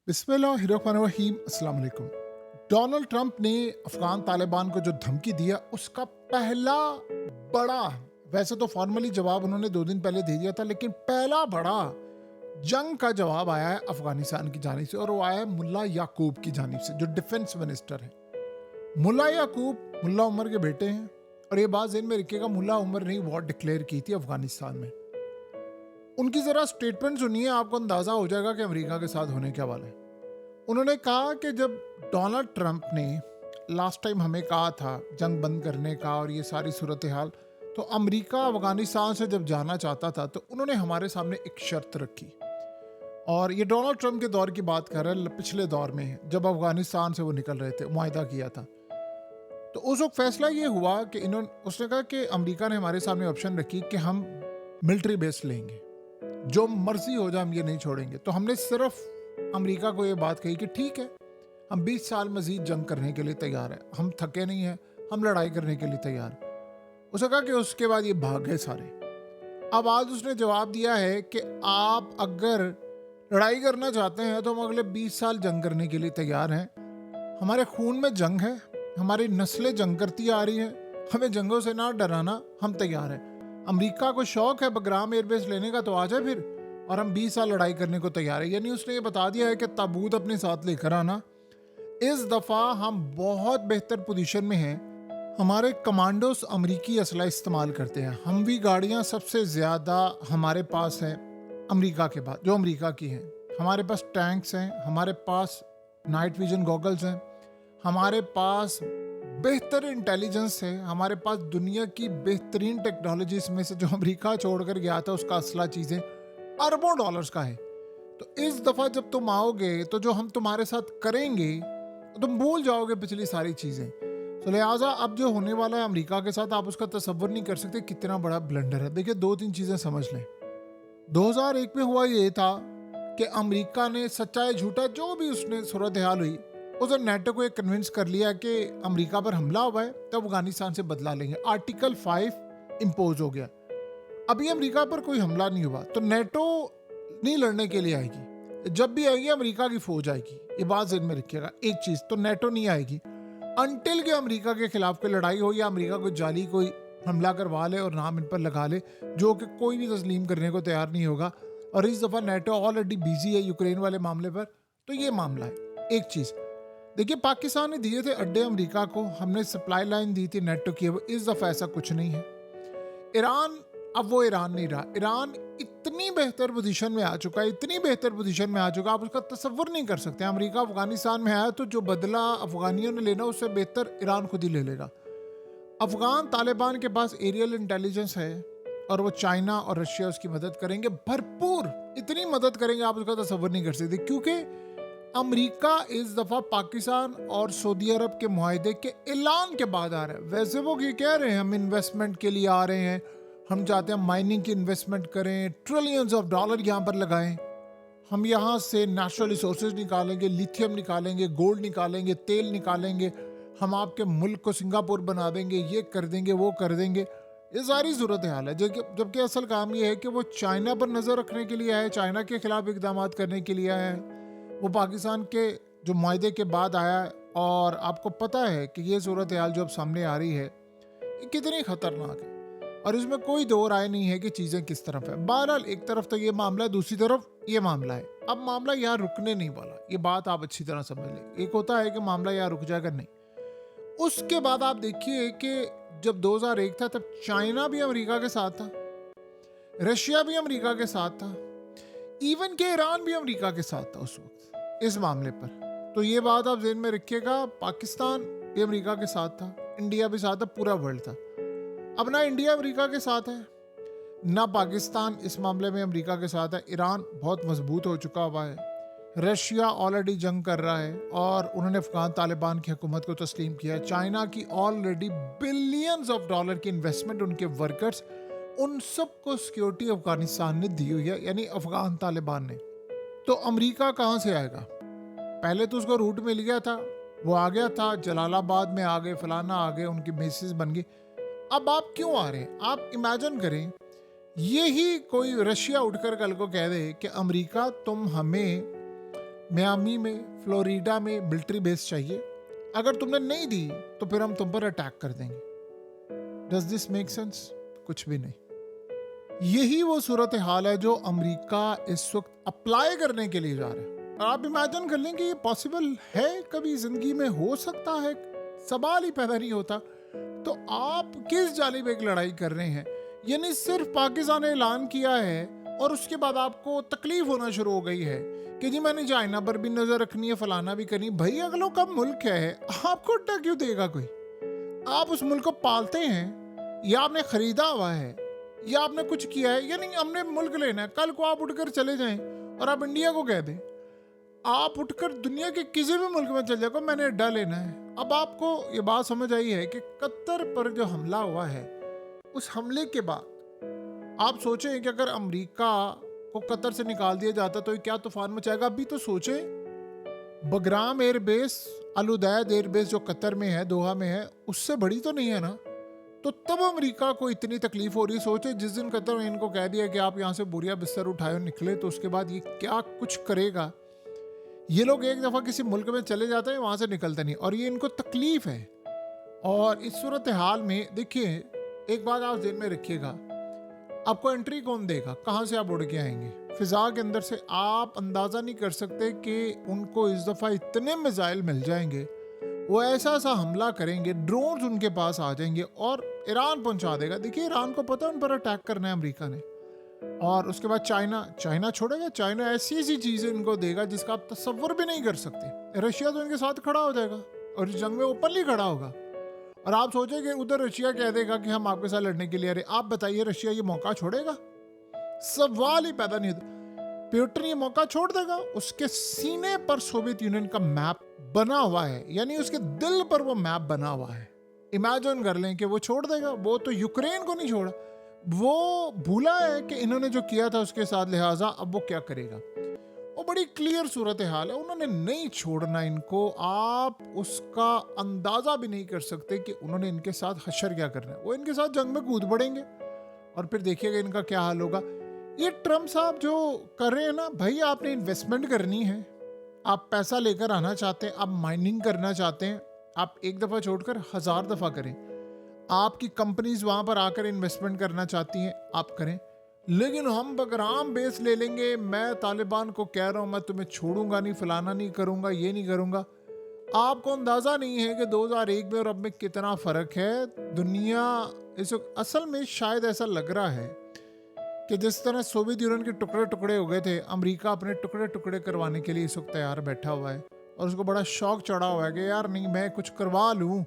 बिस्मिल्लाहिर्रहमानिर्रहीम अस्सलाम वालेकुम। डोनाल्ड ट्रंप ने अफगान तालिबान को जो धमकी दिया उसका पहला बड़ा, वैसे तो फॉर्मली जवाब उन्होंने 2 दिन पहले दे दिया था, लेकिन पहला बड़ा जंग का जवाब आया है अफगानिस्तान की जानिब से, और वो आया है मुल्ला याकूब की जानिब से, जो डिफेंस मिनिस्टर है। मुल्ला याकूब मुल्ला उमर के बेटे हैं, और ये बात ज़हन में रखिएगा, मुल्ला उमर ने वॉर डिक्लेयर की थी अफगानिस्तान में। उनकी ज़रा स्टेटमेंट सुनिए, आपको अंदाज़ा हो जाएगा कि अमेरिका के साथ होने क्या वाला है। उन्होंने कहा कि जब डोनाल्ड ट्रंप ने लास्ट टाइम हमें कहा था जंग बंद करने का और ये सारी सूरत हाल, तो अमेरिका अफगानिस्तान से जब जाना चाहता था तो उन्होंने हमारे सामने एक शर्त रखी। और ये डोनाल्ड ट्रंप के दौर की बात कर रहे हैं, पिछले दौर में है, जब अफगानिस्तान से वो निकल रहे थे, मुआहदा किया था। तो उस वक्त फैसला ये हुआ कि उसने कहा कि अमेरिका ने हमारे सामने ऑप्शन रखी कि हम मिलिट्री बेस लेंगे, जो मर्जी हो जाए हम ये नहीं छोड़ेंगे। तो हमने सिर्फ अमेरिका को ये बात कही कि ठीक है, हम 20 साल मजीद जंग करने के लिए तैयार हैं, हम थके नहीं हैं, हम लड़ाई करने के लिए तैयार। उसने कहा कि उसके बाद ये भाग गए सारे। अब आज उसने जवाब दिया है कि आप अगर लड़ाई करना चाहते हैं तो हम अगले 20 साल जंग करने के लिए तैयार हैं। हमारे खून में जंग है, हमारी नस्लें जंग करती आ रही हैं, हमें जंगों से ना डराना, हम तैयार हैं। अमेरिका को शौक है बग्राम एयरबेस लेने का, तो आ जाए फिर, और हम 20 साल लड़ाई करने को तैयार है। यानी उसने ये बता दिया है कि ताबूत अपने साथ लेकर आना। इस दफ़ा हम बहुत बेहतर पोजीशन में हैं। हमारे कमांडोस अमरीकी असला इस्तेमाल करते हैं। हम भी गाड़ियाँ सबसे ज़्यादा हमारे पास हैं अमरीका के बाद, जो अमरीका की हैं। हमारे पास टैंक्स हैं, हमारे पास नाइट विजन गॉगल्स हैं, हमारे पास बेहतर इंटेलिजेंस है, हमारे पास दुनिया की बेहतरीन टेक्नोलॉजीज में से जो अमेरिका छोड़कर गया था उसका असला चीज़ें अरबों डॉलर्स का है। तो इस दफ़ा जब तुम आओगे तो जो हम तुम्हारे साथ करेंगे तुम भूल जाओगे पिछली सारी चीज़ें। तो लिहाजा अब जो होने वाला है अमेरिका के साथ, आप उसका तसव्वुर नहीं कर सकते कितना बड़ा ब्लंडर है। देखिए, 2-3 चीज़ें समझ लें। 2001 में हुआ ये था कि अमेरिका ने सच्चा या झूठा जो भी उसने सूरत हाल हुई, उसे नेटो को एक कन्विंस कर लिया कि अमेरिका पर हमला हुआ है तो अफगानिस्तान से बदला लेंगे। आर्टिकल 5 इम्पोज हो गया। अभी अमेरिका पर कोई हमला नहीं हुआ तो नेटो नहीं लड़ने के लिए आएगी। जब भी आएगी अमेरिका की फौज आएगी, ये बात ज़हन में रखिएगा। एक चीज़ तो नेटो नहीं आएगी अनटिल के अमेरिका के खिलाफ कोई लड़ाई हो या अमेरिका कोई जाली कोई हमला करवा ले और नाम इन पर लगा ले, जो कि कोई भी तस्लीम करने को तैयार नहीं होगा। और इस दफ़ा नेटो ऑलरेडी बिजी है यूक्रेन वाले मामले पर, तो ये मामला है। एक चीज़ देखिए, पाकिस्तान ने दिए थे अड्डे अमेरिका को, हमने सप्लाई लाइन दी थी नेटो की। अब इस दफ़ा ऐसा कुछ नहीं है। ईरान, अब वो ईरान नहीं रहा। ईरान इतनी बेहतर पोजीशन में आ चुका है, इतनी बेहतर पोजीशन में आ चुका है, आप उसका तसव्वुर नहीं कर सकते। अमेरिका अफगानिस्तान में आया तो जो बदला अफगानियों ने लेना उससे बेहतर ईरान खुद ही ले लेगा। अफगान तालिबान के पास एरियल इंटेलिजेंस है और वो चाइना और रशिया उसकी मदद करेंगे, भरपूर इतनी मदद करेंगे आप उसका तसव्वुर नहीं कर सकते। क्योंकि अमेरिका इस दफ़ा पाकिस्तान और सऊदी अरब के मुआहदे के ऐलान के बाद आ रहा है। वैसे वो ये कह रहे हैं हम इन्वेस्टमेंट के लिए आ रहे हैं, हम चाहते हैं माइनिंग की इन्वेस्टमेंट करें, ट्रिलियंस ऑफ डॉलर यहाँ पर लगाएं, हम यहाँ से नेचुरल रिसोर्सेज निकालेंगे, लिथियम निकालेंगे, गोल्ड निकालेंगे, तेल निकालेंगे, हम आपके मुल्क को सिंगापुर बना देंगे, ये कर देंगे, वो कर देंगे। ये सारी सूरत हाल है। जबकि असल काम ये है कि वो चाइना पर नज़र रखने के लिए आए, चाइना के खिलाफ इकदाम करने के लिए आए हैं। वो पाकिस्तान के जो मुआहदे के बाद आया है, और आपको पता है कि ये सूरत हाल जो अब सामने आ रही है ये कितनी ख़तरनाक है, और इसमें कोई दो राय नहीं है कि चीज़ें किस तरफ है। बहरहाल, एक तरफ तो ये मामला है, दूसरी तरफ ये मामला है। अब मामला यहाँ रुकने नहीं वाला, ये बात आप अच्छी तरह समझ लें। एक होता है कि मामला यहाँ रुक जाएगा, नहीं। उसके बाद आप देखिए कि जब 2001 था तब चाइना भी अमेरिका के साथ था, रशिया भी अमेरिका के साथ था, इवन के ईरान भी अमेरिका के साथ था उस वक्त इस मामले पर। तो ये बात आप ज़हन में रखिएगा, पाकिस्तान भी अमेरिका के साथ था, इंडिया भी साथ था, पूरा वर्ल्ड था। अब ना इंडिया अमेरिका के साथ है, ना पाकिस्तान इस मामले में अमेरिका के साथ है। ईरान बहुत मजबूत हो चुका हुआ है, रशिया ऑलरेडी जंग कर रहा है और उन्होंने अफगान तालिबान की हुकूमत को तस्लीम किया है। चाइना की ऑलरेडी बिलियंस ऑफ डॉलर की इन्वेस्टमेंट, उनके वर्कर्स, उन सबको सिक्योरिटी अफगानिस्तान ने दी हुई है, यानी अफगान तालिबान ने। तो अमेरिका कहाँ से आएगा? पहले तो उसको रूट मिल गया था, वो आ गया था, जलालाबाद में आ गए, फलाना आ गए, उनकी बेसिस बन गई। अब आप क्यों आ रहे हैं? आप इमेजिन करें, यही कोई रशिया उठकर कल को कह दे कि अमेरिका तुम हमें मियामी में, फ्लोरिडा में मिलिट्री बेस चाहिए, अगर तुमने नहीं दी तो फिर हम तुम पर अटैक कर देंगे। Does this make sense? कुछ भी नहीं। यही वो सूरत हाल है जो अमेरिका इस वक्त अप्लाई करने के लिए जा रहा है। आप इमेजिन कर लें कि ये पॉसिबल है, कभी जिंदगी में हो सकता है, सवाल ही पैदा नहीं होता। तो आप किस जानिब एक लड़ाई कर रहे हैं? यानी सिर्फ पाकिस्तान ने ऐलान किया है और उसके बाद आपको तकलीफ होना शुरू हो गई है कि जी मैंने चाइना पर भी नजर रखनी है, फलाना भी करनी। भाई अगलों का मुल्क है, आपको अड्डा क्यों देगा कोई? आप उस मुल्क को पालते हैं या आपने खरीदा हुआ है या आपने कुछ किया है, या नहीं हमने मुल्क लेना है। कल को आप उठकर चले जाएं और आप इंडिया को कह दें, आप उठकर दुनिया के किसी भी मुल्क में चले जाओ मैंने अड्डा लेना है। अब आपको ये बात समझ आई है कि कतर पर जो हमला हुआ है, उस हमले के बाद आप सोचें कि अगर अमेरिका को कतर से निकाल दिया जाता तो क्या तूफान मचाएगा। अभी तो सोचें बगराम एयरबेस, अल उदैद एयरबेस जो कतर में है, दोहा में है, उससे बड़ी तो नहीं है ना। तो तब अमेरिका को इतनी तकलीफ हो रही है। सोचे जिस दिन कतर ने इनको कह दिया कि आप यहाँ से बोरिया बिस्तर उठाए और निकले, तो उसके बाद ये क्या कुछ करेगा। ये लोग एक दफ़ा किसी मुल्क में चले जाते हैं, वहाँ से निकलते नहीं, और ये इनको तकलीफ है। और इस सूरत हाल में देखिए, एक बात आप ध्यान में रखिएगा, आपको एंट्री कौन देगा? कहाँ से आप उड़ के आएंगे? फिजा के अंदर से आप अंदाज़ा नहीं कर सकते कि उनको इस दफ़ा इतने मिसाइल मिल जाएंगे, वो ऐसा सा हमला करेंगे, ड्रोन्स उनके पास आ जाएंगे और ईरान पहुंचा देगा। देखिए ईरान को पता है उन पर अटैक करना है अमेरिका ने। और उसके बाद चाइना छोड़ेगा। चाइना ऐसी ऐसी चीज़ें इनको देगा जिसका आप तसव्वुर भी नहीं कर सकते। रशिया तो इनके साथ खड़ा हो जाएगा और इस जंग में ओपनली खड़ा होगा। और आप सोचें कि उधर रशिया कह देगा कि हम आपके साथ लड़ने के लिए आ रहे। आप बताइए रशिया ये मौका छोड़ेगा? सवाल ही पैदा नहीं होता। पुतिन ये मौका छोड़ देगा? उसके सीने पर सोवियत यूनियन का मैप बना हुआ है, यानी उसके दिल पर वो मैप बना हुआ है। इमेजिन कर लें कि वो छोड़ देगा। वो तो यूक्रेन को नहीं छोड़ा, वो भूला है कि इन्होंने जो किया था उसके साथ, लिहाजा अब वो क्या करेगा। वो बड़ी क्लियर सूरत हाल है, उन्होंने नहीं छोड़ना इनको। आप उसका अंदाजा भी नहीं कर सकते कि उन्होंने इनके साथ हशर क्या करना है। वो इनके साथ जंग में कूद पड़ेंगे और फिर देखिएगा इनका क्या हाल होगा। ये ट्रम्प साहब जो कर रहे हैं ना, भाई आपने इन्वेस्टमेंट करनी है, आप पैसा लेकर आना चाहते हैं, आप माइनिंग करना चाहते हैं, आप एक दफ़ा छोड़कर 1000 दफ़ा करें। आपकी कंपनीज वहाँ पर आकर इन्वेस्टमेंट करना चाहती हैं, आप करें। लेकिन हम बगराम बेस ले लेंगे, मैं तालिबान को कह रहा हूँ मैं तुम्हें छोड़ूंगा नहीं, फलाना नहीं करूँगा, ये नहीं करूँगा। आपको अंदाज़ा नहीं है कि 2001 में और अब में कितना फ़र्क है। दुनिया इस वक्त असल में शायद ऐसा लग रहा है कि जिस तरह सोवियत यूनियन के टुकड़े टुकड़े हो गए थे, अमेरिका अपने टुकड़े टुकड़े करवाने के लिए इस वक्त तैयार बैठा हुआ है और उसको बड़ा शौक चढ़ा हुआ है कि यार नहीं, मैं कुछ करवा लूँ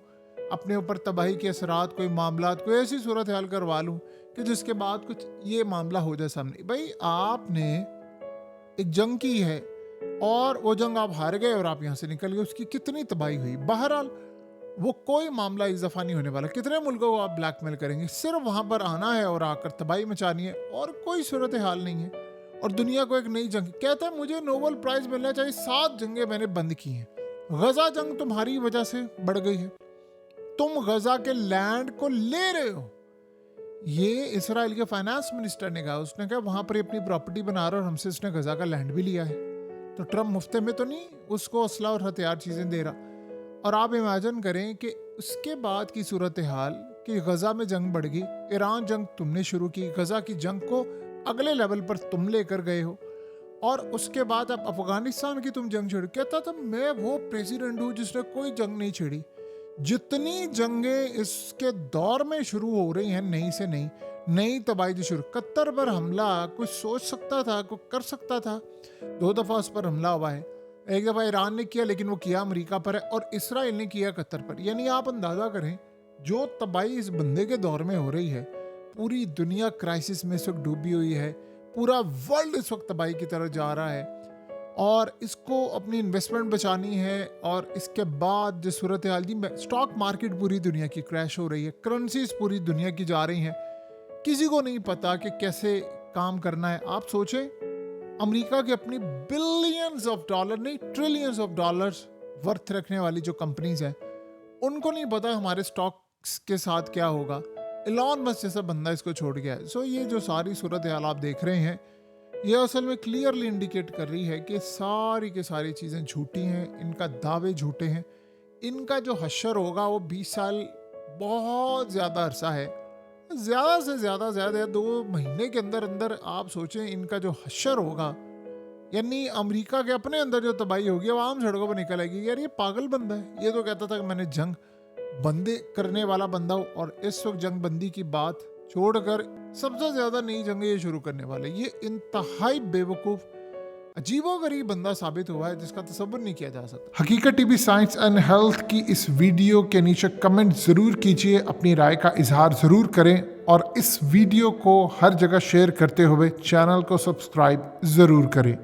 अपने ऊपर, तबाही के असरात, कोई मामलात, कोई ऐसी सूरत हाल करवा लूँ कि जिसके बाद कुछ ये मामला हो जाए सामने। भाई आपने एक जंग की है और वो जंग आप हार गए और आप यहाँ से निकल गए, उसकी कितनी तबाही हुई। बहरहाल वो कोई मामला इस दफ़ा नहीं होने वाला। कितने मुल्कों को आप ब्लैकमेल करेंगे? सिर्फ वहाँ पर आना है और आकर तबाही मचानी है, और कोई सूरत हाल नहीं है। और दुनिया को एक नई जंग कहता है मुझे नोबेल प्राइज़ मिलना चाहिए, 7 जंगें मैंने बंद की हैं। गजा जंग तुम्हारी वजह से बढ़ गई है, तुम गजा के लैंड को ले रहे हो। ये इसराइल के फाइनेंस मिनिस्टर ने कहा, उसने कहा वहाँ पर अपनी प्रॉपर्टी बना रहा और हमसे उसने गजा का लैंड भी लिया है। तो ट्रम्प मुफ्ते में तो नहीं उसको असला और हथियार चीज़ें दे रहा। और आप इमेजिन करें कि उसके बाद की सूरत हाल कि गजा में जंग बढ़ गई, ईरान जंग तुमने शुरू की, गजा की जंग को अगले लेवल पर तुम लेकर गए हो, और उसके बाद अब अफगानिस्तान की तुम जंग छेड़। कहता था मैं वो प्रेसिडेंट हूँ जिसने कोई जंग नहीं छेड़ी। जितनी जंगें इसके दौर में शुरू हो रही हैं, नई से नई तबाही शुरू। कतर पर हमला कोई सोच सकता था, कोई कर सकता था? 2 दफ़ा उस पर हमला हुआ है। एक दफ़ा ईरान ने किया, लेकिन वो किया अमेरिका पर है, और इसराइल ने किया कतर पर। यानी आप अंदाज़ा करें जो तबाही इस बंदे के दौर में हो रही है। पूरी दुनिया क्राइसिस में इस वक्त डूबी हुई है, पूरा वर्ल्ड इस वक्त तबाही की तरफ जा रहा है, और इसको अपनी इन्वेस्टमेंट बचानी है। और इसके बाद जो सूरत हाल जी, स्टॉक मार्केट पूरी दुनिया की क्रैश हो रही है, करेंसीज पूरी दुनिया की जा रही हैं, किसी को नहीं पता कि कैसे काम करना है। आप सोचें अमेरिका की अपनी बिलियंस ऑफ डॉलर नहीं ट्रिलियंस ऑफ डॉलर्स वर्थ रखने वाली जो कंपनीज हैं, उनको नहीं पता हमारे स्टॉक्स के साथ क्या होगा। एलॉन मस्क जैसा बंदा इसको छोड़ गया है। सो ये जो सारी सूरत हाल आप देख रहे हैं, ये असल में क्लियरली इंडिकेट कर रही है कि सारी की सारी चीज़ें झूठी हैं, इनका दावे झूठे हैं। इनका जो हश्र होगा वो 20 साल बहुत ज़्यादा अरसा है। ज़्यादा से ज़्यादा 2 महीने के अंदर अंदर आप सोचें इनका जो हश्र होगा, यानी अमेरिका के अपने अंदर जो तबाही होगी वो आम सड़कों पर निकल आएगी। यार ये पागल बंदा है, ये तो कहता था कि मैंने जंग बंदी करने वाला बंदा हूँ, और इस वक्त जंग बंदी की बात छोड़कर सबसे ज्यादा नई जंग ये शुरू करने वाले। ये इंतहाई बेवकूफ अजीबोगरीब बंदा साबित हुआ है जिसका तसव्वुर नहीं किया जा सकता। हकीकत टीवी साइंस एंड हेल्थ की इस वीडियो के नीचे कमेंट जरूर कीजिए, अपनी राय का इजहार जरूर करें, और इस वीडियो को हर जगह शेयर करते हुए चैनल को सब्सक्राइब जरूर करें।